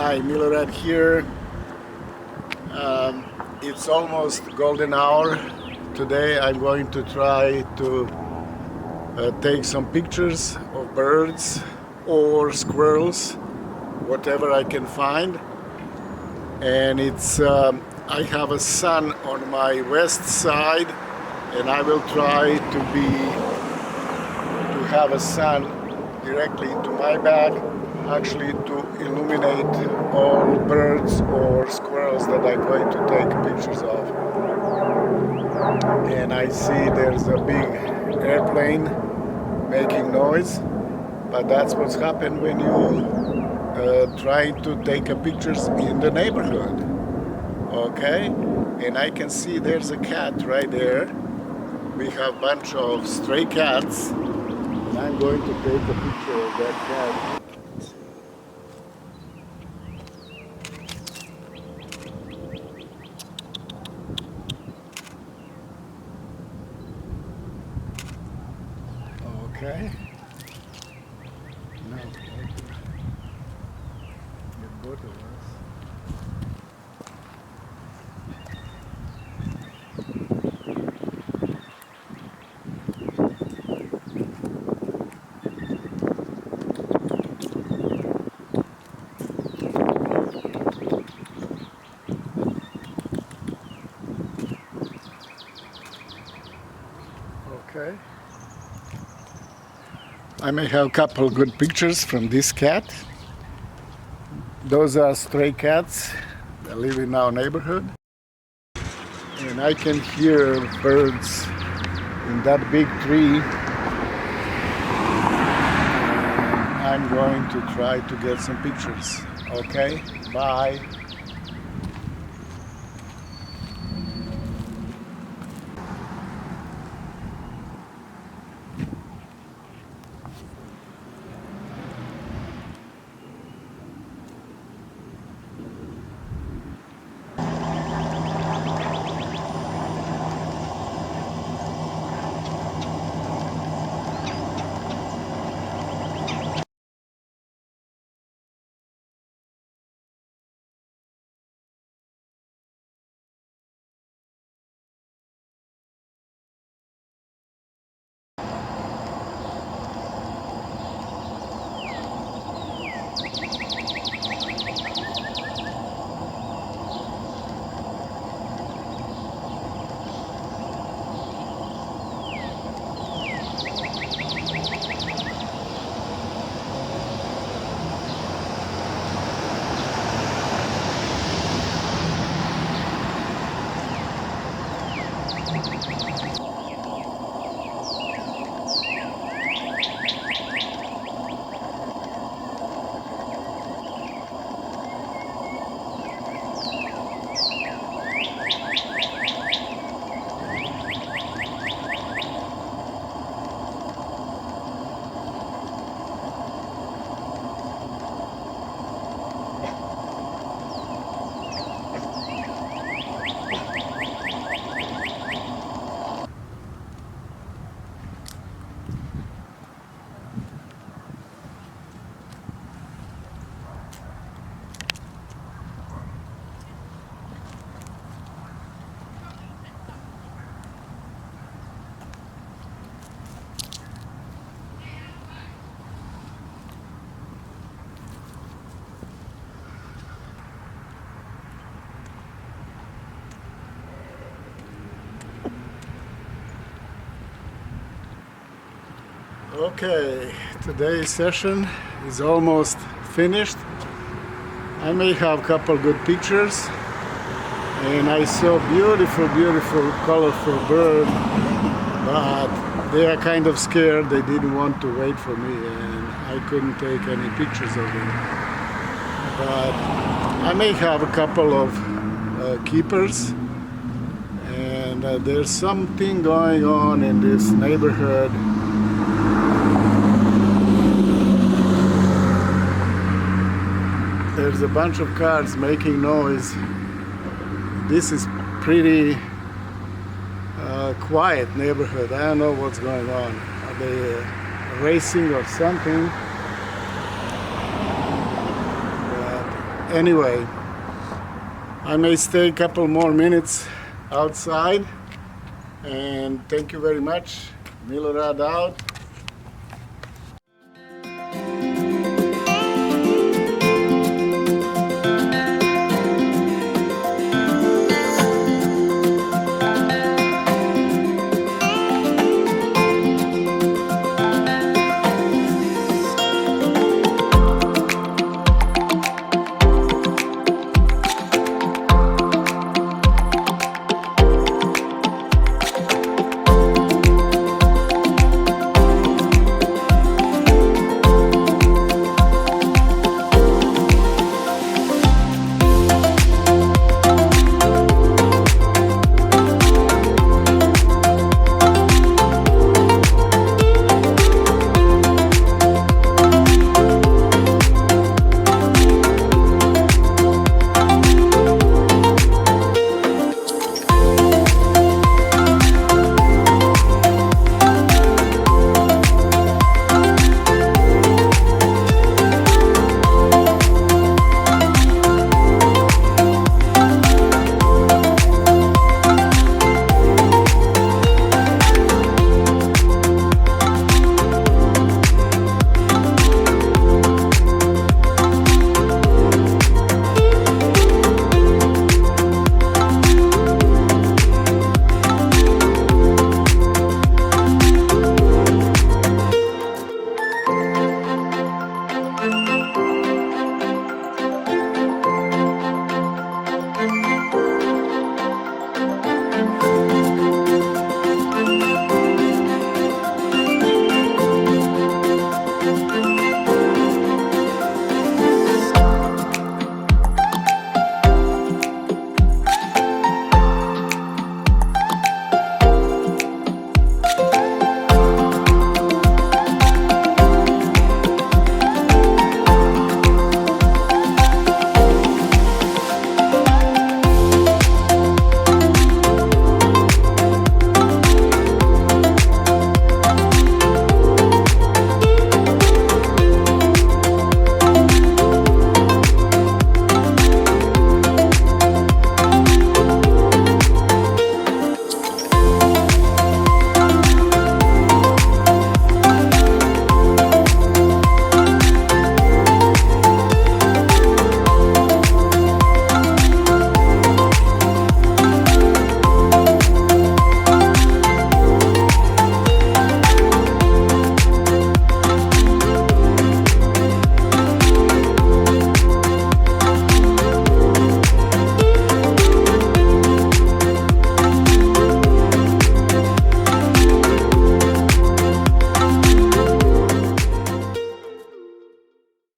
Hi, Milorad here. It's almost golden hour. Today I'm going to try to take some pictures of birds or squirrels, whatever I can find. And I have a sun on my west side, and I will try to have a sun directly to my back, actually to illuminate all birds or squirrels that I'm going to take pictures of. And I see there's a big airplane making noise, but that's what's happened when you try to take pictures in the neighborhood. Okay, and I can see there's a cat right there. We have a bunch of stray cats, and I'm going to take a picture of that cat. Okay. Now, get both of us. Okay. I may have a couple good pictures from this cat. Those are stray cats that live in our neighborhood. And I can hear birds in that big tree. And I'm going to try to get some pictures. Okay, bye. Okay, today's session is almost finished. I may have a couple good pictures, and I saw beautiful, colorful bird, but they are kind of scared. They didn't want to wait for me, and I couldn't take any pictures of them. But I may have a couple of keepers, and there's something going on in this neighborhood. There's a bunch of cars making noise. This is pretty quiet neighborhood. I don't know what's going on. Are they racing or something? But anyway, I may stay a couple more minutes outside, and thank you very much. Milorad out.